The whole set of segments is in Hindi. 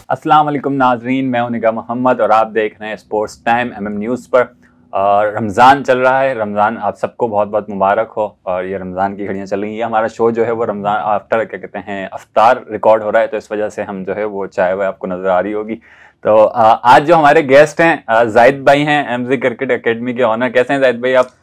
अस्सलाम वालेकुम नाजरीन, मैं हूं निगाह मोहम्मद और आप देख रहे हैं स्पोर्ट्स टाइम न्यूज़ पर। रमज़ान चल रहा है। रमज़ान आप सबको बहुत बहुत मुबारक हो। और ये रमज़ान की घड़ियां चल रही हैं। हमारा शो जो है वो रमज़ान आफ्टर क्या कहते हैं अफ्तार रिकॉर्ड हो रहा है, तो इस वजह से हम जो है वो चाय वाय आपको नज़र आ रही होगी। तो आज जो हमारे गेस्ट हैं जाहिद भाई हैं, एमजे क्रिकेट एकेडमी के ऑनर। कैसे हैं जाहिद भाई आप?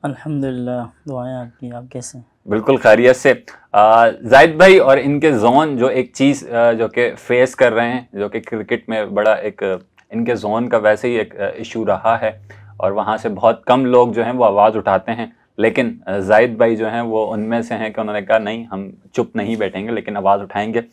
अल्हम्दुलिल्लाह, दुआएं आपकी। आप कैसे हैं? बिल्कुल खैरियत से। जाहिद भाई और इनके जोन जो एक चीज़ जो कि फेस कर रहे हैं, जो कि क्रिकेट में बड़ा एक इनके जोन का वैसे ही एक इशू रहा है और वहाँ से बहुत कम लोग जो हैं वो आवाज़ उठाते हैं। लेकिन जाहिद भाई जो हैं वो उनमें से हैं कि उन्होंने कहा नहीं, हम चुप नहीं बैठेंगे लेकिन आवाज़ उठाएंगे।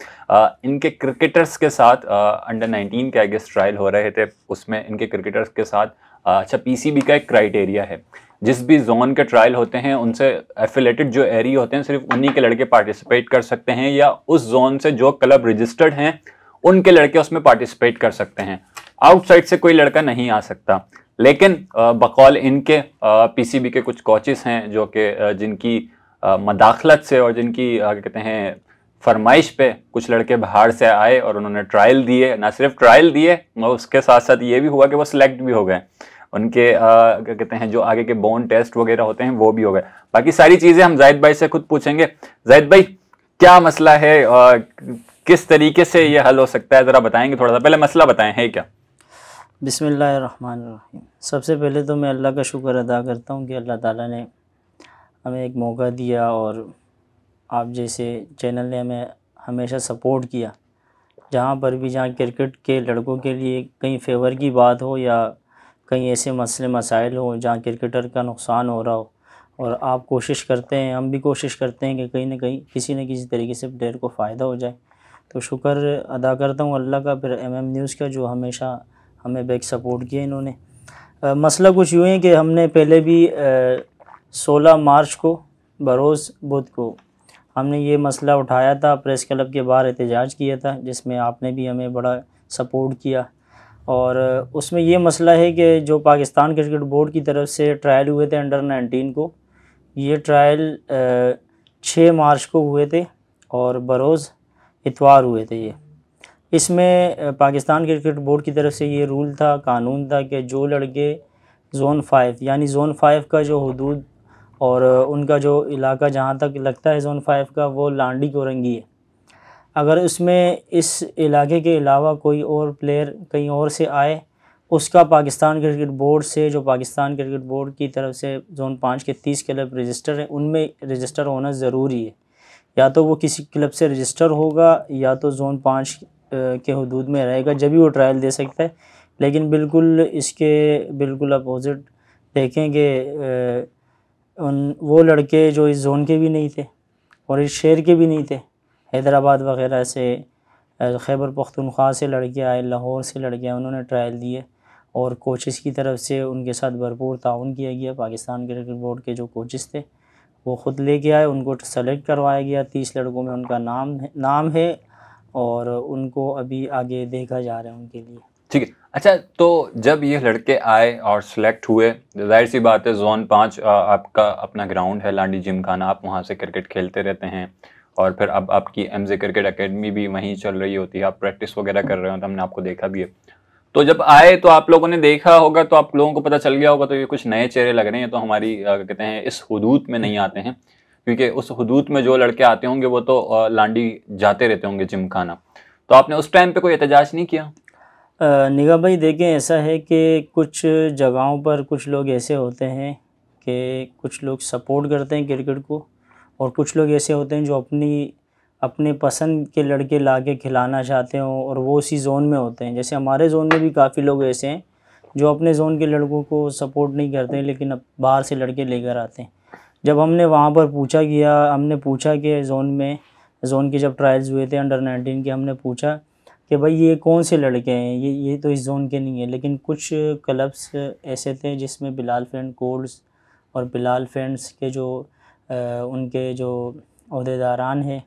इनके क्रिकेटर्स के साथ अंडर 19 के आगे ट्रायल हो रहे थे, उसमें इनके क्रिकेटर्स के साथ अच्छा पीसीबी का एक क्राइटेरिया है, जिस भी जोन के ट्रायल होते हैं उनसे एफिलेटेड जो एरिया होते हैं सिर्फ उन्हीं के लड़के पार्टिसिपेट कर सकते हैं, या उस जोन से जो क्लब रजिस्टर्ड हैं उनके लड़के उसमें पार्टिसिपेट कर सकते हैं। आउटसाइड से कोई लड़का नहीं आ सकता। लेकिन बकौल इनके पीसीबी के कुछ कोचेस हैं जो कि जिनकी मदाखलत से और जिनकी क्या कहते हैं फरमाइश पे कुछ लड़के बाहर से आए और उन्होंने ट्रायल दिए। ना सिर्फ ट्रायल दिए, उसके साथ साथ ये भी हुआ कि वो सिलेक्ट भी हो गए। उनके क्या कहते हैं जो आगे के बोन टेस्ट वगैरह होते हैं वो भी हो गए। बाकी सारी चीज़ें हम जाहिद भाई से खुद पूछेंगे। जाहिद भाई, क्या मसला है और किस तरीके से ये हल हो सकता है, ज़रा बताएंगे? थोड़ा सा पहले मसला बताएं, है क्या? बिस्मिल्लाहिर्रहमानिर्रहीम। सबसे पहले तो मैं अल्लाह का शुक्र अदा करता हूँ कि अल्लाह ताला ने हमें एक मौका दिया और आप जैसे चैनल ने हमें हमेशा सपोर्ट किया। जहाँ पर भी जहाँ क्रिकेट के लड़कों के लिए कहीं फेवर की बात हो या कहीं ऐसे मसले मसाइल हो जहाँ क्रिकेटर का नुकसान हो रहा हो, और आप कोशिश करते हैं, हम भी कोशिश करते हैं कि कहीं ना कहीं किसी न किसी तरीके से प्लेयर को फ़ायदा हो जाए। तो शुक्र अदा करता हूँ अल्लाह का, फिर न्यूज़ का जो हमेशा हमें बैक सपोर्ट किया इन्होंने। मसला कुछ यूँ है कि हमने पहले भी 16 मार्च को बरोज़ बुध को हमने ये मसला उठाया था, प्रेस क्लब के बाहर एहतजाज किया था, जिसमें आपने भी हमें बड़ा सपोर्ट किया। और उसमें ये मसला है कि जो पाकिस्तान क्रिकेट बोर्ड की तरफ से ट्रायल हुए थे अंडर 19 को, ये ट्रायल 6 मार्च को हुए थे और बरोज़ इतवार हुए थे ये। इसमें पाकिस्तान क्रिकेट बोर्ड की तरफ से ये रूल था, कानून था कि जो लड़के ज़ोन 5 यानी ज़ोन 5 का जो हदूद और उनका जो इलाका जहाँ तक लगता है ज़ोन 5 का, वो लांडी कोरंगी है। अगर उसमें इस इलाके के अलावा कोई और प्लेयर कहीं और से आए, उसका पाकिस्तान क्रिकेट बोर्ड से, जो पाकिस्तान क्रिकेट बोर्ड की तरफ से ज़ोन 5 के 30 क्लब रजिस्टर हैं, उनमें रजिस्टर होना ज़रूरी है। या तो वो किसी क्लब से रजिस्टर होगा या तो ज़ोन 5 के हदूद में रहेगा, जब भी वो ट्रायल दे सकता है। लेकिन बिल्कुल इसके बिल्कुल अपोजिट देखेंगे, वो लड़के जो इस जोन के भी नहीं थे और इस शहर के भी नहीं थे, हैदराबाद वगैरह से, खैबर पख्तूनख्वा से लड़के आए, लाहौर से लड़के आए, उन्होंने ट्रायल दिए और कोचेस की तरफ से उनके साथ भरपूर ताउन किया गया। पाकिस्तान क्रिकेट बोर्ड के जो कोचेस थे वो ख़ुद लेके आए, उनको सेलेक्ट करवाया गया। 30 लड़कों में उनका नाम है और उनको अभी आगे देखा जा रहा है उनके लिए। ठीक है। अच्छा, तो जब ये लड़के आए और सिलेक्ट हुए, जाहिर सी बात है जोन 5 आपका अपना ग्राउंड है लांडी जिमखाना, आप वहाँ से क्रिकेट खेलते रहते हैं और फिर अब आपकी एमजे क्रिकेट एकेडमी भी वहीं चल रही होती है, आप प्रैक्टिस वगैरह कर रहे हो, तो हमने आपको देखा भी है। तो जब आए तो आप लोगों ने देखा होगा, तो आप लोगों को पता चल गया होगा तो ये कुछ नए चेहरे लग रहे हैं, तो हमारी कहते हैं इस हुदूद में नहीं आते हैं, क्योंकि उस हुदूद में जो लड़के आते होंगे वो तो लांडी जाते रहते होंगे जिमखाना। तो आपने उस टाइम पे कोई एहतजाज नहीं किया? निगाह भाई, देखें, ऐसा है कि कुछ जगहों पर कुछ लोग ऐसे होते हैं कि कुछ लोग सपोर्ट करते हैं क्रिकेट को, और कुछ लोग ऐसे होते हैं जो अपने पसंद के लड़के ला के खिलाना चाहते हों और वो उसी ज़ोन में होते हैं। जैसे हमारे ज़ोन में भी काफ़ी लोग ऐसे हैं जो अपने ज़ोन के लड़कों को सपोर्ट नहीं करते हैं, लेकिन अब बाहर से लड़के लेकर आते हैं। जब हमने वहाँ पर हमने पूछा कि ज़ोन के जब ट्रायल्स हुए थे अंडर 19 के, हमने पूछा कि भाई ये कौन से लड़के हैं, ये तो इस जोन के नहीं है। लेकिन कुछ क्लब्स ऐसे थे जिसमें बिलाल फ्रेंड कोल्ड्स और बिलाल फ्रेंड्स के जो उनके जो अहदेदारान हैं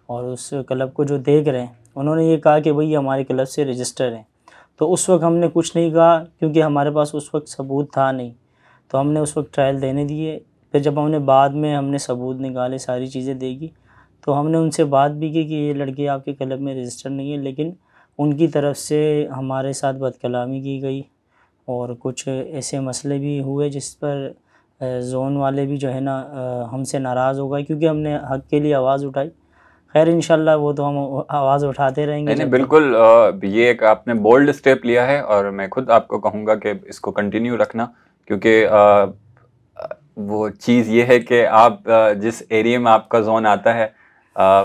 और उस क्लब को जो देख रहे हैं, उन्होंने ये कहा कि भाई हमारे क्लब से रजिस्टर हैं। तो उस वक्त हमने कुछ नहीं कहा, क्योंकि हमारे पास उस वक्त सबूत था नहीं, तो हमने उस वक्त ट्रायल देने दिए। फिर जब बाद में हमने सबूत निकाले, सारी चीज़ें देखी, तो हमने उनसे बात भी की कि ये लड़के आपके क्लब में रजिस्टर नहीं है, लेकिन उनकी तरफ से हमारे साथ बदकलामी की गई और कुछ ऐसे मसले भी हुए जिस पर ज़ोन वाले भी जो है ना हमसे नाराज़ हो गए, क्योंकि हमने हक़ के लिए आवाज़ उठाई। खैर इंशाल्लाह वो तो हम आवाज़ उठाते रहेंगे। नहीं बिल्कुल, ये एक आपने बोल्ड स्टेप लिया है और मैं खुद आपको कहूँगा कि इसको कंटिन्यू रखना, क्योंकि वो चीज़ ये है कि आप जिस एरिया में आपका जोन आता है,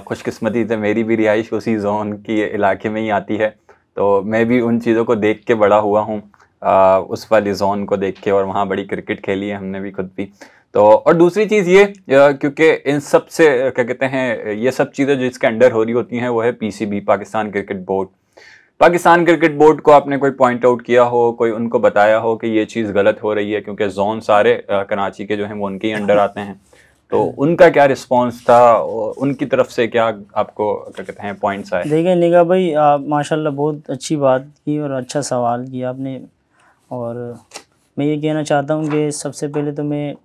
खुशकिस्मती से मेरी भी रिहाइश उसी जोन की इलाके में ही आती है, तो मैं भी उन चीज़ों को देख के बड़ा हुआ हूँ, उस वाली जोन को देख के, और वहाँ बड़ी क्रिकेट खेली है हमने भी खुद भी। तो और दूसरी चीज़ ये, क्योंकि इन सब से क्या कहते हैं, ये सब चीज़ें जिसके अंडर हो रही होती हैं वो है PCB, Pakistan cricket board. Pakistan cricket board को आपने कोई पॉइंट आउट किया हो, कोई उनको बताया हो कि ये चीज़ गलत हो रही है, क्योंकि जोन सारे कराची के जो हैं वो उनके ही अंडर आते हैं, तो उनका क्या रिस्पांस था, उनकी तरफ से क्या आपको क्या कहते हैं पॉइंट्स आए? देखिए निगाह भाई, आप माशाल्लाह बहुत अच्छी बात की और अच्छा सवाल किया आपने। और मैं ये कहना चाहता हूँ कि सबसे पहले तो मैं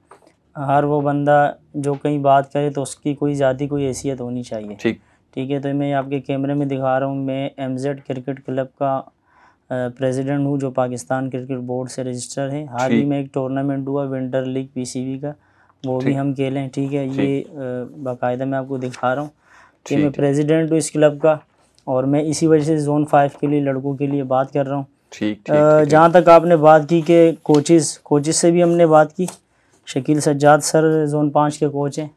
हर वो बंदा जो कहीं बात करे तो उसकी कोई ज़ाती कोई हैसियत होनी चाहिए। ठीक है, तो मैं आपके कैमरे में दिखा रहा हूँ, मैं एमजेड क्रिकेट क्लब का प्रेसिडेंट हूँ जो पाकिस्तान क्रिकेट बोर्ड से रजिस्टर है। हाल ही में एक टूर्नामेंट हुआ विंटर लीग पीसीबी का, वो भी हम खेले हैं। ठीक है, ये बाकायदा मैं आपको दिखा रहा हूँ कि मैं प्रेसिडेंट हूँ इस क्लब का, और मैं इसी वजह से जोन 5 के लिए लड़कों के लिए बात कर रहा हूँ। जहाँ तक आपने बात की कि कोचेस से भी हमने बात की। शकील सज्जाद सर जोन 5 के कोच हैं,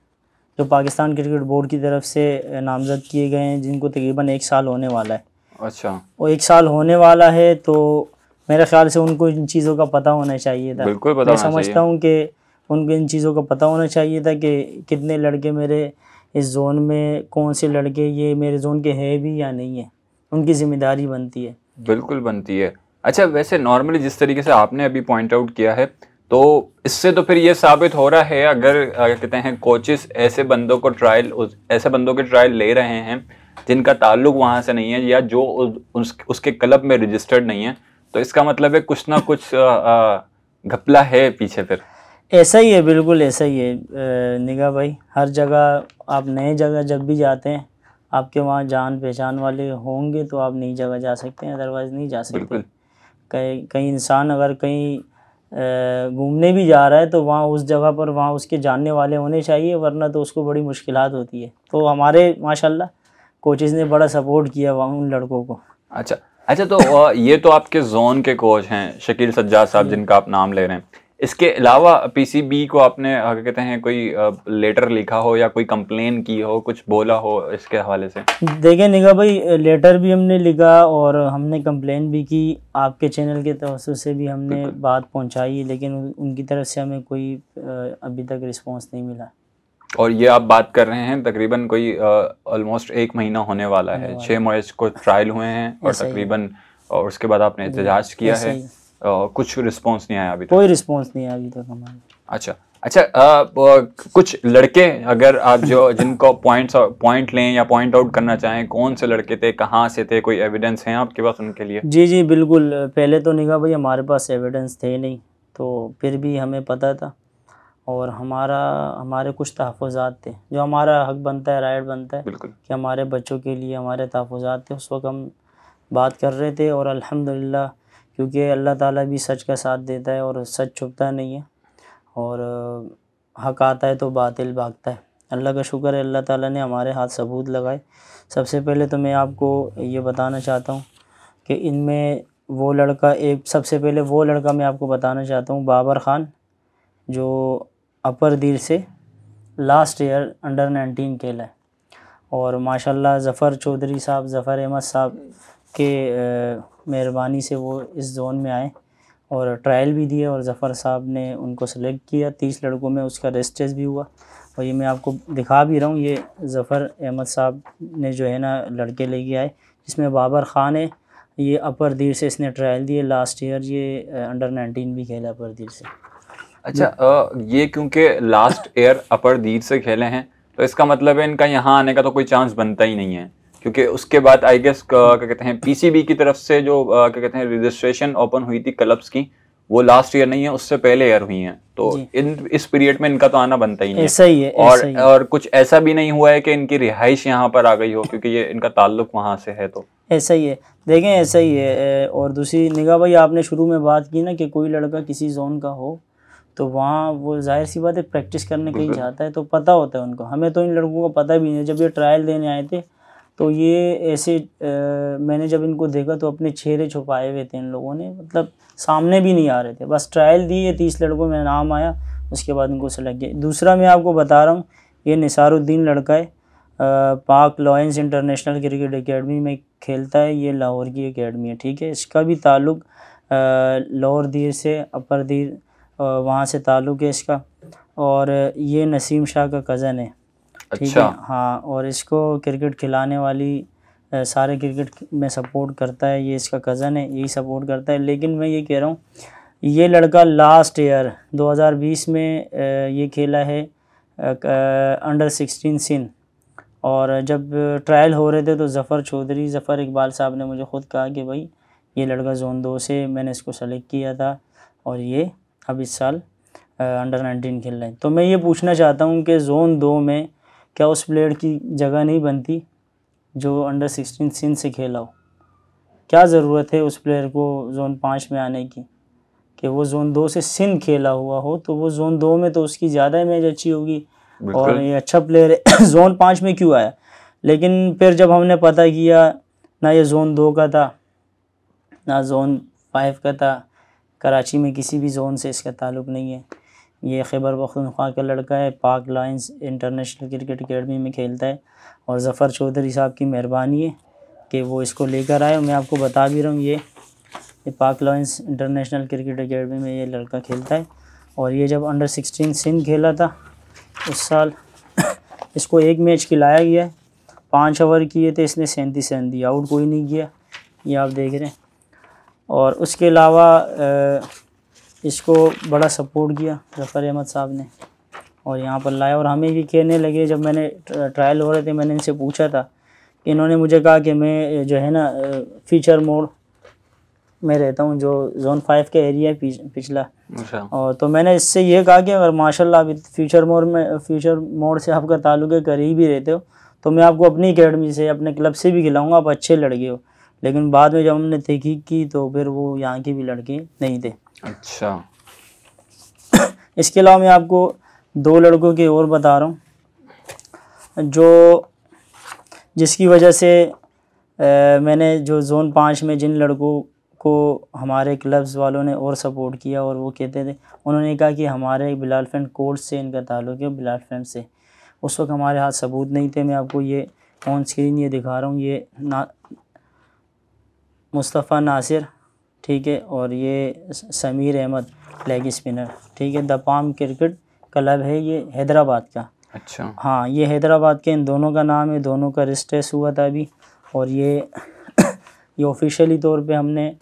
जो पाकिस्तान क्रिकेट बोर्ड की तरफ से नामज़द किए गए हैं, जिनको तकरीबन 1 साल होने वाला है। अच्छा, वो 1 साल होने वाला है, तो मेरे ख्याल से उनको इन चीज़ों का पता होना चाहिए था। बिल्कुल पता मैं समझता हूँ कि उनको इन चीज़ों का पता होना चाहिए था कि कितने लड़के मेरे इस जोन में, कौन से लड़के ये मेरे जोन के हैं भी या नहीं है, उनकी ज़िम्मेदारी बनती है। बिल्कुल बनती है। अच्छा, वैसे नॉर्मली जिस तरीके से आपने अभी पॉइंट आउट किया है, तो इससे तो फिर ये साबित हो रहा है, अगर कहते हैं कोचेस ऐसे बंदों के ट्रायल ले रहे हैं जिनका ताल्लुक वहाँ से नहीं है, या जो उसके क्लब में रजिस्टर्ड नहीं है, तो इसका मतलब है कुछ ना कुछ घपला है पीछे। फिर ऐसा ही है, बिल्कुल ऐसा ही है निगाह भाई। हर जगह आप नए जगह जब भी जाते हैं, आपके वहाँ जान पहचान वाले होंगे तो आप नई जगह जा सकते हैं, अदरवाइज़ नहीं जा सकते। कहीं इंसान अगर कहीं घूमने भी जा रहा है तो वहाँ उस जगह पर वहाँ उसके जानने वाले होने चाहिए, वरना तो उसको बड़ी मुश्किलात होती है। तो हमारे माशाल्लाह कोचेज़ ने बड़ा सपोर्ट किया वहाँ उन लड़कों को। अच्छा, तो ये तो आपके जोन के कोच हैं शकील सज्जाद साहब, जिनका आप नाम ले रहे हैं। इसके अलावा पीसीबी को आपने क्या कहते हैं कोई लेटर लिखा हो या कोई कंप्लेन की हो, कुछ बोला हो इसके हवाले से? देखिए निगाह भाई, लेटर भी हमने लिखा और हमने कंप्लेन भी की, आपके चैनल के तवज्जुह से भी हमने बात पहुंचाई, लेकिन उनकी तरफ से हमें कोई अभी तक रिस्पांस नहीं मिला। और ये आप बात कर रहे हैं तकरीबन कोई ऑलमोस्ट 1 महीना होने वाला है। 6 मार्च को ट्रायल हुए हैं और तकरीबन, और उसके बाद आपने एहतजाज किया है, कुछ रिस्पांस नहीं आया अभी तक? कोई रिस्पांस नहीं आया अभी तक हमारा। अच्छा, कुछ लड़के अगर आप जिनको पॉइंट लें या पॉइंट आउट करना चाहें, कौन से लड़के थे, कहाँ से थे, कोई एविडेंस हैं आपके पास उनके लिए? जी बिल्कुल। पहले तो निगाह भाई हमारे पास एविडेंस थे नहीं, तो फिर भी हमें पता था, और हमारे कुछ तहफ़्फ़ुज़ात थे, जो हमारा हक़ बनता है, राइट बनता है कि हमारे बच्चों के लिए हमारे तहफ़्फ़ुज़ात थे। उस वक्त हम बात कर रहे थे, और अल्हम्दुलिल्लाह, क्योंकि अल्लाह ताला भी सच का साथ देता है और सच छुपता नहीं है, और हक़ आता है तो बातिल भागता है। अल्लाह का शुक्र है, अल्लाह ताला ने हमारे हाथ सबूत लगाए। सबसे पहले तो मैं आपको ये बताना चाहता हूँ कि इनमें सबसे पहले वो लड़का मैं आपको बताना चाहता हूँ, बाबर ख़ान, जो अपर दिल से लास्ट ईयर अंडर 19 खेला है, और माशाल्लाह ज़फ़र चौधरी साहब, ज़फ़र अहमद साहब के मेहरबानी से वो इस जोन में आए और ट्रायल भी दिए, और ज़फ़र साहब ने उनको सेलेक्ट किया। 30 लड़कों में उसका रेस्ट टेस्ट भी हुआ, और ये मैं आपको दिखा भी रहा हूँ। ये ज़फ़र अहमद साहब ने जो है ना लड़के लेके आए, जिसमें बाबर ख़ान है, ये अपर दिल से इसने ट्रायल दिए लास्ट ईयर, ये अंडर 19 भी खेला अपर दिल से। अच्छा, ये क्योंकि लास्ट ईयर अपर दीर से खेले हैं, तो इसका मतलब है इनका यहाँ आने का तो कोई चांस बनता ही नहीं है, क्योंकि उसके बाद आई गेस क्या कहते हैं पीसीबी की तरफ से जो क्या कहते हैं रजिस्ट्रेशन ओपन हुई थी क्लब्स की, वो लास्ट ईयर नहीं है, उससे पहले ईयर हुई हैं, तो इस पीरियड में इनका तो आना बनता ही नहीं है। ऐसा ही है, और कुछ ऐसा भी नहीं हुआ है कि इनकी रिहाइश यहाँ पर आ गई हो, क्योंकि ये इनका ताल्लुक वहाँ से है। तो ऐसा ही है, देखें ऐसा ही है। और दूसरी निगाह भाई, आपने शुरू में बात की ना कि कोई लड़का किसी जोन का हो तो वहाँ वो जाहिर सी बात है प्रैक्टिस करने कहीं जाता है तो पता होता है उनको। हमें तो इन लड़कों को पता भी नहीं। जब ये ट्रायल देने आए थे तो ये ऐसे मैंने जब इनको देखा तो अपने चेहरे छुपाए हुए थे इन लोगों ने, मतलब सामने भी नहीं आ रहे थे। बस ट्रायल दी, ये 30 लड़कों में नाम आया, उसके बाद इनको सेलेक्ट किया। दूसरा मैं आपको बता रहा हूँ, ये निसारुद्दीन लड़का है, पाक लॉयंस इंटरनेशनल क्रिकेट एकेडमी में खेलता है। ये लाहौर की एकेडमी है, ठीक है। इसका भी ताल्लुक़ लोअर दीर से, अपर दीर वहाँ से ताल्लुक़ है इसका। और ये नसीम शाह का कज़न है, ठीक है। हाँ, और इसको क्रिकेट खिलाने वाली सारे क्रिकेट में सपोर्ट करता है। ये इसका कज़न है, यही सपोर्ट करता है। लेकिन मैं ये कह रहा हूँ, ये लड़का लास्ट ईयर 2020 में ये खेला है अंडर 16 सिंध। और जब ट्रायल हो रहे थे तो ज़फ़र इकबाल साहब ने मुझे ख़ुद कहा कि भाई ये लड़का जोन 2 से, मैंने इसको सेलेक्ट किया था और ये अब इस साल अंडर 19 खेल रहे हैं। तो मैं ये पूछना चाहता हूँ कि जोन 2 में क्या उस प्लेयर की जगह नहीं बनती जो अंडर 16 सिंध से खेला हो? क्या ज़रूरत है उस प्लेयर को जोन 5 में आने की कि वो जोन 2 से सिंध खेला हुआ हो, तो वो जोन 2 में तो उसकी ज़्यादा इमेज अच्छी होगी और ये अच्छा प्लेयर है। जोन 5 में क्यों आया? लेकिन फिर जब हमने पता किया, ना ये जोन 2 का था ना जोन 5 का था, कराची में किसी भी जोन से इसका ताल्लुक़ नहीं है। ये खैबर पख्तूनख्वा का लड़का है, पाक लॉयंस इंटरनेशनल क्रिकेट एकेडमी में खेलता है। और ज़फ़र चौधरी साहब की मेहरबानी है कि वो इसको लेकर आए। मैं आपको बता भी रहा हूँ, ये पाक लॉयंस इंटरनेशनल क्रिकेट एकेडमी में ये लड़का खेलता है। और ये जब अंडर 16 सिंध खेला था उस साल इसको एक मैच खिलाया गया है, 5 ओवर किए थे, इसने 37 रन दिए, आउट कोई नहीं किया, ये आप देख रहे हैं। और उसके अलावा इसको बड़ा सपोर्ट किया ज़फ़र अहमद साहब ने और यहाँ पर लाया। और हमें भी कहने लगे, जब मैंने ट्रायल हो रहे थे मैंने इनसे पूछा था, इन्होंने मुझे कहा कि मैं जो है ना फीचर मोड में रहता हूँ, जो जोन 5 का एरिया है पिछला। और तो मैंने इससे ये कहा कि अगर माशाल्लाह आप फ्यूचर मोड से आपका ताल्लुक़ है, करीब ही रहते हो, तो मैं आपको अपनी एकेडमी से, अपने क्लब से भी खिलाऊँगा, आप अच्छे लड़के हो। लेकिन बाद में जब हमने तहकीक की तो फिर वो यहाँ के भी लड़के नहीं थे। अच्छा। इसके अलावा मैं आपको 2 लड़कों के और बता रहा हूँ जो जिसकी वजह से मैंने जो जोन 5 में जिन लड़कों को हमारे क्लब्स वालों ने और सपोर्ट किया, और वो कहते थे, उन्होंने कहा कि हमारे बिलाल फ्रेंड कोर्ट से इनका ताल्लुक़ है, बिलाल फ्रेंड से। उस वक्त हमारे हाथ सबूत नहीं थे। मैं आपको ये ऑन स्क्रीन ये दिखा रहा हूँ, ये मुस्तफ़ा नासिर, ठीक है, और ये समीर अहमद लेग स्पिनर, ठीक है। द पाम क्रिकेट क्लब है ये हैदराबाद का। अच्छा। हाँ, ये हैदराबाद के इन दोनों का नाम है, दोनों का रजिस्ट्रेशन हुआ था अभी। और ये ऑफिशियली तौर पे हमने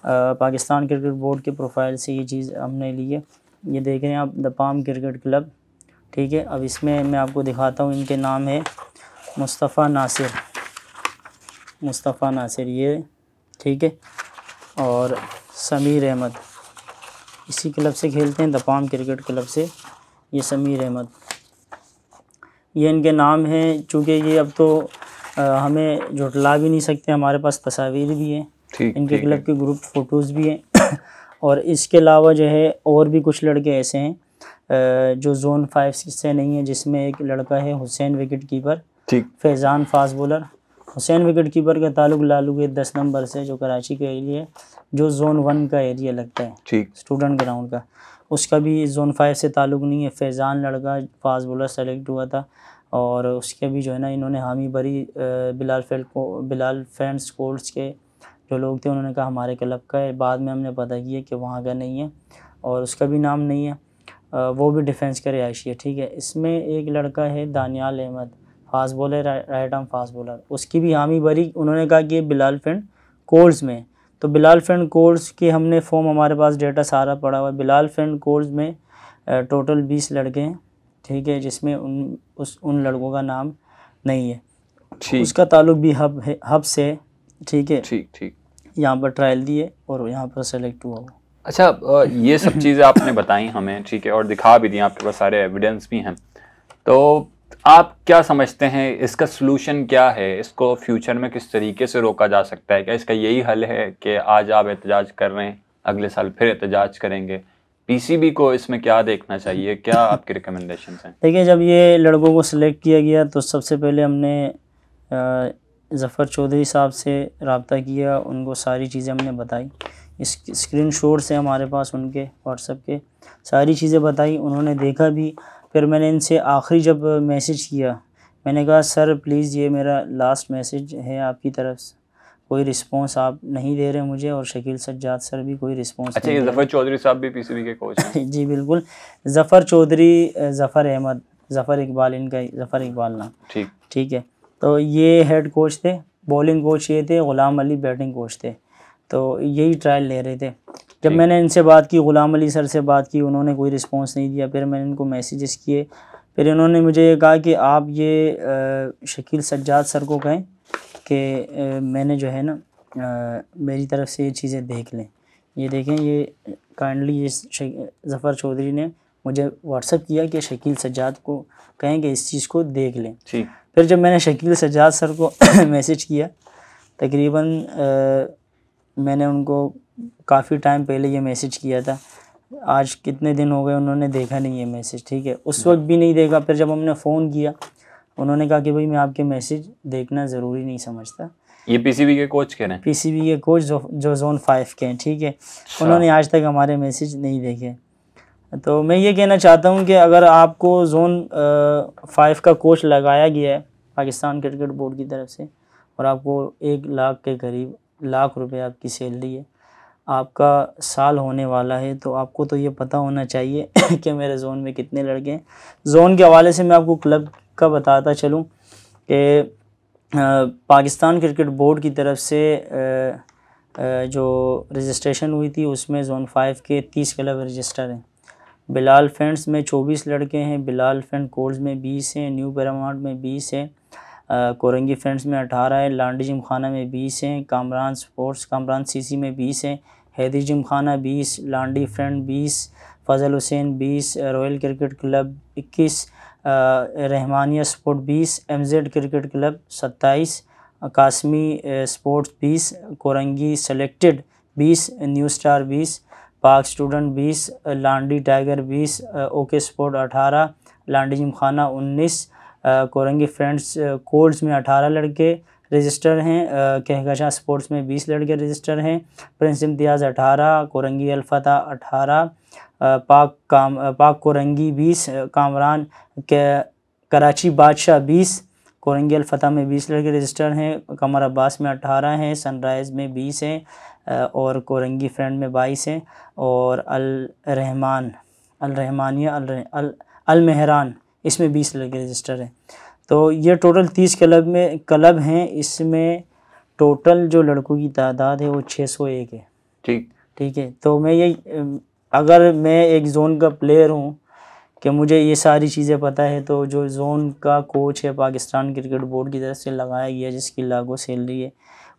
पाकिस्तान क्रिकेट बोर्ड के प्रोफाइल से ये चीज़ हमने ली है। ये देख रहे हैं आप, द पाम क्रिकेट क्लब, ठीक है। अब इसमें मैं आपको दिखाता हूँ, इनके नाम है मुस्तफ़ा नासिर ये, ठीक है, और समीर अहमद, इसी क्लब से खेलते हैं, द पाम क्रिकेट क्लब से। ये समीर अहमद, ये इनके नाम हैं। चूँकि ये अब तो हमें झुटला भी नहीं सकते, हमारे पास तस्वीर भी हैं, इनके क्लब के ग्रुप फ़ोटोज़ भी हैं। और इसके अलावा जो है और भी कुछ लड़के ऐसे हैं जो जोन 5 से नहीं है, जिसमें एक लड़का है Hussain wicket keeper, Faizan fast bowler. Hussain wicket keeper का ताल्लुक़ लालू के 10 नंबर से, जो कराची का एरिया है, जो जोन 1 का एरिया लगता है, स्टूडेंट ग्राउंड का, उसका भी जोन 5 से ताल्लुक़ नहीं है। फैज़ान लड़का फास्ट बॉलर सेलेक्ट हुआ था और उसके भी जो है ना इन्होंने हामी भरी। बिलाल फ्रेंड्स कोर्ट्स के जो लोग थे उन्होंने कहा हमारे क्लब का है। बाद में हमने पता किया कि वहाँ का नहीं है और उसका भी नाम नहीं है, वो भी डिफेंस का रिहायशी है, ठीक है। इसमें एक लड़का है Daniyal Ahmed, fast bowler, right arm fast bowler, उसकी भी हामी भरी। उन्होंने कहा कि बिलाल फ्रेंड कोर्ट्स में, तो बिलाल फ्रेंड कोर्ट्स के हमने फॉर्म, हमारे पास डेटा सारा पड़ा हुआ है। बिलाल फ्रेंड कोर्ट्स में टोटल 20 लड़के हैं, ठीक है, जिसमें उन लड़कों का नाम नहीं है। उसका ताल्लुक़ भी हब से, ठीक है, ठीक। यहाँ पर ट्रायल दिए और यहाँ पर सेलेक्ट हुआ वो। अच्छा, ये सब चीज़ें आपने बताई हमें, ठीक है, और दिखा भी दी, आपके पास सारे एविडेंस भी हैं। तो आप क्या समझते हैं, इसका सलूशन क्या है? इसको फ्यूचर में किस तरीके से रोका जा सकता है? क्या इसका यही हल है कि आज आप एहतजाज कर रहे हैं, अगले साल फिर एहतजाज करेंगे? पीसीबी को इसमें क्या देखना चाहिए? क्या आपके रिकमेंडेशंस हैं? देखिए, जब ये लड़कों को सिलेक्ट किया गया तो सबसे पहले हमने ज़फ़र चौधरी साहब से रब्ता किया, उनको सारी चीज़ें हमने बताई। इस स्क्रीनशॉट से हमारे पास उनके व्हाट्सएप के सारी चीज़ें बताई, उन्होंने देखा भी। फिर मैंने इनसे आखिरी जब मैसेज किया, मैंने कहा सर प्लीज़ ये मेरा लास्ट मैसेज है आपकी तरफ से, कोई रिस्पांस आप नहीं दे रहे मुझे, और शकील सज्जाद सर भी कोई रिस्पांस अच्छा, नहीं ये दे ज़फ़र चौधरी साहब भी पीसीबी के कोच हैं? रहे। जी बिल्कुल, ज़फ़र चौधरी, ज़फ़र अहमद, ज़फ़र इकबाल इनका, ज़फ़र इकबाल नाम। ठीक है, तो ये हेड कोच थे, बॉलिंग कोच ये थे, ग़ुलाम अली बैटिंग कोच थे। तो यही ट्रायल ले रहे थे। जब मैंने इनसे बात की, ग़ुलाम अली सर से बात की, उन्होंने कोई रिस्पांस नहीं दिया। फिर मैंने इनको मैसेजेस किए, फिर इन्होंने मुझे ये कहा कि आप ये शकील सज्जाद सर को कहें कि मैंने जो है ना मेरी तरफ से ये चीज़ें देख लें। ये देखें, ये काइंडली ये ज़फ़र चौधरी ने मुझे व्हाट्सएप किया कि शकील सज्जाद को कहें कि इस चीज़ को देख लें। फिर जब मैंने शकील सज्जाद सर को मैसेज किया, तकरीबन मैंने उनको काफ़ी टाइम पहले ये मैसेज किया था, आज कितने दिन हो गए उन्होंने देखा नहीं है मैसेज। ठीक है, उस वक्त भी नहीं देखा। फिर जब हमने फ़ोन किया, उन्होंने कहा कि भाई मैं आपके मैसेज देखना ज़रूरी नहीं समझता। ये पीसीबी के कोच कह रहे हैं? पीसीबी के कोच जो ज़ोन 5 के हैं। ठीक है, उन्होंने आज तक हमारे मैसेज नहीं देखे। तो मैं ये कहना चाहता हूँ कि अगर आपको ज़ोन 5 का कोच लगाया गया है पाकिस्तान क्रिकेट बोर्ड की तरफ से, और आपको 1 लाख के करीब लाख रुपए आपकी सैलरी है, आपका साल होने वाला है, तो आपको तो ये पता होना चाहिए कि मेरे ज़ोन में कितने लड़के हैं। ज़ोन के हवाले से मैं आपको क्लब का बताता चलूँ कि पाकिस्तान क्रिकेट बोर्ड की तरफ से जो रजिस्ट्रेशन हुई थी उसमें ज़ोन 5 के 30 क्लब रजिस्टर हैं। बिलाल फ्रेंड्स में 24 लड़के हैं, बिलाल फ्रेंड कोर्स में 20 हैं, न्यू पैरामाउंट में 20 हैं, कोरंगी फ्रेंड्स में 18 है, लांडी जिमखाना में 20 हैं, कामरान स्पोर्ट्स कामरान सीसी में 20 हैं, Haidari gymkhana 20, Landhi friend 20, Fazal Hussain 20, royal cricket club 21, Rehmania sport 20, MZ cricket club 27, Qasmi sports 20, Korangi selected 20, new star 20, Pak student 20, Landhi tiger 20, okay sport 18, Landhi gymkhana 19, Korangi friends course में 18 लड़के रजिस्टर हैं, कहकशा स्पोर्ट्स में 20 लड़के रजिस्टर हैं, प्रिंस इम्तियाज़ 18, कोरंगी अलफता 18, पाक कोरंगी 20, कामरान के कराची बादशाह 20, कोरंगी अलफता में 20 लड़के रजिस्टर हैं, कमर अब्बास में 18 हैं, सनराइज़ में 20 हैं, और कोरंगी फ्रेंड में 22 हैं, और अल मेहरान इसमें 20 लड़के रजिस्टर हैं। तो ये टोटल 30 क्लब हैं। इसमें टोटल जो लड़कों की तादाद है वो 601 है। ठीक है, तो मैं यही, अगर मैं एक ज़ोन का प्लेयर हूँ कि मुझे ये सारी चीज़ें पता है, तो जो ज़ोन का कोच है पाकिस्तान क्रिकेट बोर्ड की तरफ से लगाया गया, जिसकी लागू सैलरी है,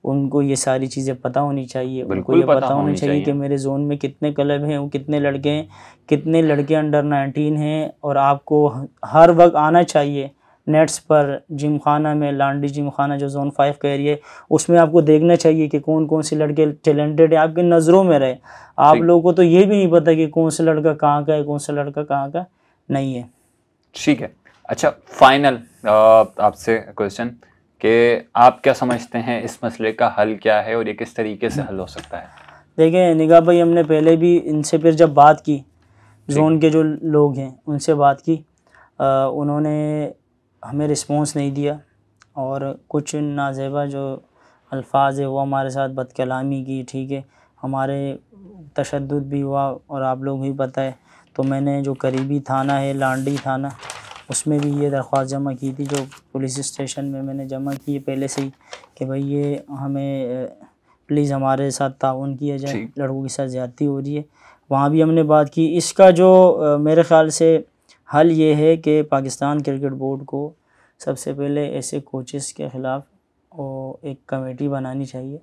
उनको ये सारी चीज़ें पता होनी चाहिए। उनको ये पता होना चाहिए कि मेरे ज़ोन में कितने क्लब हैं, वो कितने लड़के हैं, कितने लड़के अंडर 19 हैं, और आपको हर वक्त आना चाहिए नेट्स पर जिमखाना में, लांडी जिमखाना जो ज़ोन 5 का एरिया है, उसमें आपको देखना चाहिए कि कौन कौन से लड़के टैलेंटेड है, आपकी नज़रों में रहे। आप लोगों को तो ये भी नहीं पता कि कौन सा लड़का कहाँ का है, कौन सा लड़का कहाँ का नहीं है। ठीक है, अच्छा फाइनल आपसे क्वेश्चन कि आप क्या समझते हैं इस मसले का हल क्या है और ये किस तरीके से हल हो सकता है? देखें निगाह भाई, हमने पहले भी इनसे फिर जब बात की, जोन के जो लोग हैं उनसे बात की, उन्होंने हमें रिस्पॉन्स नहीं दिया, और कुछ नाज़ेबा जो अल्फाज है वो हमारे साथ बदकलामी की। ठीक है, हमारे तशद्दुद भी हुआ, और आप लोग भी पता है। तो मैंने जो करीबी थाना है लांडी थाना, उसमें भी ये दरख्वास्त जमा की थी, जो पुलिस स्टेशन में मैंने जमा की है पहले से ही, कि भाई ये हमें प्लीज़ हमारे साथ ताउन किया जाए, लड़कों के साथ ज़्यादती हो रही है। वहाँ भी हमने बात की। इसका जो मेरे ख़्याल से हल ये है कि पाकिस्तान क्रिकेट बोर्ड को सबसे पहले ऐसे कोचेस के ख़िलाफ़ एक कमेटी बनानी चाहिए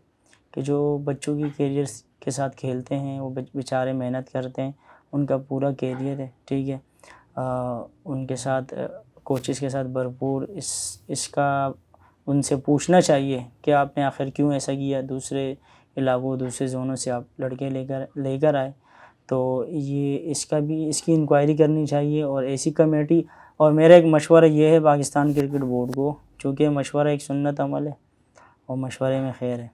कि जो बच्चों की कैरियर के साथ खेलते हैं, वो बेचारे मेहनत करते हैं, उनका पूरा कैरियर है। ठीक है, उनके साथ कोचेस के साथ भरपूर इसका उनसे पूछना चाहिए कि आपने आखिर क्यों ऐसा किया, दूसरे इलाकों दूसरे जोनों से आप लड़के लेकर आए, तो ये इसकी इंक्वायरी करनी चाहिए। और ऐसी कमेटी, और मेरा एक मशवरा ये है पाकिस्तान क्रिकेट बोर्ड को, चूँकि मशवरा एक सुन्नत अमल है और मशवरे में खैर है,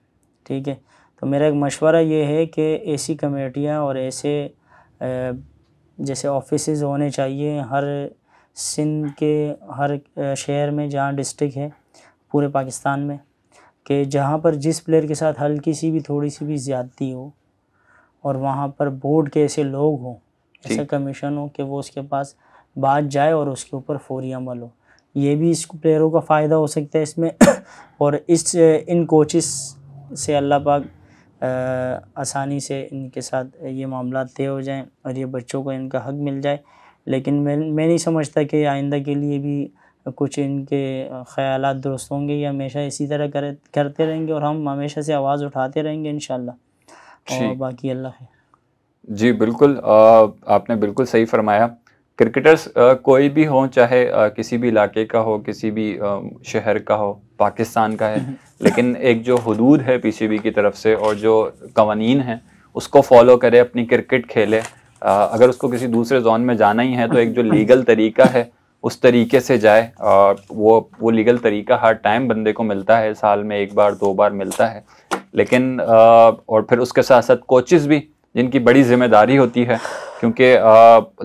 ठीक है, तो मेरा एक मशवरा ये है कि ऐसी कमेटियाँ और ऐसे जैसे ऑफिसेज़ होने चाहिए हर सिंध के हर शहर में, जहाँ डिस्ट्रिक्ट है पूरे पाकिस्तान में, कि जहाँ पर जिस प्लेयर के साथ हल्की सी भी थोड़ी सी भी ज़्यादती हो और वहाँ पर बोर्ड के ऐसे लोग हों, ऐसा कमीशन हो कि वो उसके पास बात जाए और उसके ऊपर फौरी अमल हो। ये भी इस प्लेयरों का फ़ायदा हो सकता है इसमें और इन कोचेस से अल्लाह पाक आसानी से इनके साथ ये मामला तय हो जाएं और ये बच्चों को इनका हक मिल जाए। लेकिन मैं नहीं समझता कि आइंदा के लिए भी कुछ इनके ख़यालात दुरुस्त होंगे, या हमेशा इसी तरह करते रहेंगे और हम हमेशा से आवाज़ उठाते रहेंगे इंशाल्लाह। और बाकी अल्लाह है। जी बिल्कुल, आपने बिल्कुल सही फरमाया। क्रिकेटर्स कोई भी हो, चाहे किसी भी इलाके का हो, किसी भी शहर का हो, पाकिस्तान का है, लेकिन एक जो हुदूद है पीसीबी की तरफ से और जो कवानीन है उसको फॉलो करे, अपनी क्रिकेट खेले। अगर उसको किसी दूसरे जोन में जाना ही है तो एक जो लीगल तरीका है उस तरीके से जाए। वो लीगल तरीका हर टाइम बंदे को मिलता है, साल में 1 बार 2 बार मिलता है। लेकिन और फिर उसके साथ साथ कोचेस भी, जिनकी बड़ी जिम्मेदारी होती है, क्योंकि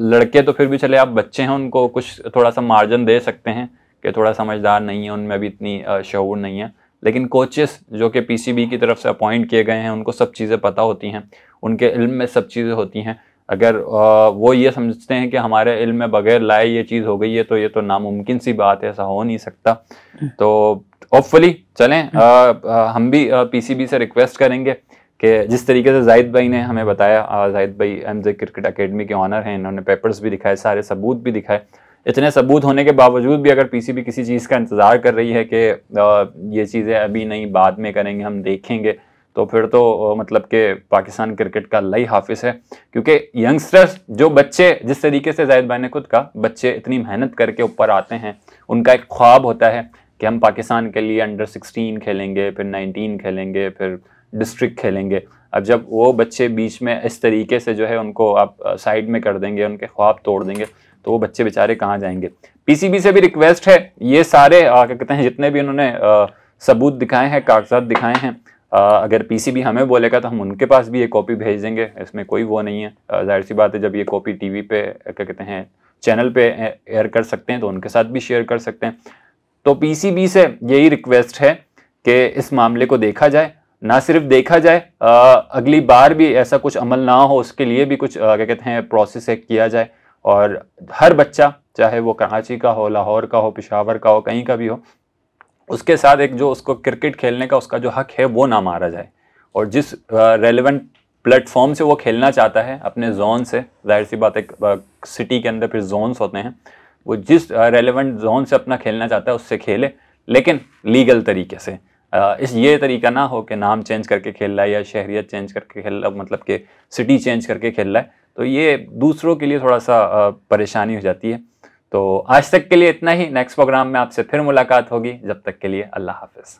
लड़के तो फिर भी चले, आप बच्चे हैं, उनको कुछ थोड़ा सा मार्जिन दे सकते हैं कि थोड़ा समझदार नहीं है, उनमें भी इतनी शऊर नहीं है। लेकिन कोचेस जो कि पीसीबी की तरफ से अपॉइंट किए गए हैं, उनको सब चीज़ें पता होती हैं, उनके इल्म में सब चीज़ें होती हैं। अगर वो ये समझते हैं कि हमारे इल्म में बगैर लाए ये चीज़ हो गई है, तो ये तो नामुमकिन सी बात है, ऐसा हो नहीं सकता। तो होपफुली चलें, हम भी पीसीबी से रिक्वेस्ट करेंगे कि जिस तरीके से जाहिद भाई ने हमें बताया, जाहिद भाई एमजे क्रिकेट एकेडमी के ऑनर हैं, इन्होंने पेपर्स भी दिखाए, सारे सबूत भी दिखाए। इतने सबूत होने के बावजूद भी अगर पीसीबी किसी चीज़ का इंतज़ार कर रही है कि ये चीज़ें अभी नहीं, बाद में करेंगे, हम देखेंगे, तो फिर तो मतलब कि पाकिस्तान क्रिकेट का अल्लाह ही हाफिज़ है। क्योंकि यंगस्टर्स, जो बच्चे, जिस तरीके से जाहिद भाई ने खुद कहा, बच्चे इतनी मेहनत करके ऊपर आते हैं, उनका एक ख्वाब होता है कि हम पाकिस्तान के लिए अंडर 16 खेलेंगे, फिर 19 खेलेंगे, फिर डिस्ट्रिक्ट खेलेंगे। अब जब वो बच्चे बीच में इस तरीके से जो है उनको आप साइड में कर देंगे, उनके ख्वाब तोड़ देंगे, तो वो बच्चे बेचारे कहाँ जाएंगे। पीसीबी से भी रिक्वेस्ट है, ये सारे क्या कहते हैं, जितने भी उन्होंने सबूत दिखाए हैं, कागजात दिखाए हैं, अगर पीसीबी हमें बोलेगा तो हम उनके पास भी ये कॉपी भेज देंगे, इसमें कोई वो नहीं है। जाहिर सी बात है, जब ये कॉपी टीवी पे क्या कहते हैं चैनल पे एयर कर सकते हैं तो उनके साथ भी शेयर कर सकते हैं। तो पीसीबी से यही रिक्वेस्ट है कि इस मामले को देखा जाए, ना सिर्फ देखा जाए, अगली बार भी ऐसा कुछ अमल ना हो, उसके लिए भी कुछ क्या कहते हैं प्रोसेस किया जाए, और हर बच्चा, चाहे वो कराची का हो, लाहौर का हो, पेशावर का हो, कहीं का भी हो, उसके साथ एक जो उसको क्रिकेट खेलने का उसका जो हक है वो ना मारा जाए। और जिस रेलेवेंट प्लेटफॉर्म से वो खेलना चाहता है, अपने जोन से, जाहिर सी बात, एक सिटी के अंदर फिर जोन्स होते हैं, वो जिस रेलेवेंट जोन से अपना खेलना चाहता है उससे खेले, लेकिन लीगल तरीके से। ये तरीका ना हो कि नाम चेंज करके खेल रहा है या शहरियत चेंज करके खेल रहा है, मतलब कि सिटी चेंज करके खेल रहा है, तो ये दूसरों के लिए थोड़ा सा परेशानी हो जाती है। तो आज तक के लिए इतना ही। नेक्स्ट प्रोग्राम में आपसे फिर मुलाकात होगी, जब तक के लिए अल्लाह हाफिज़।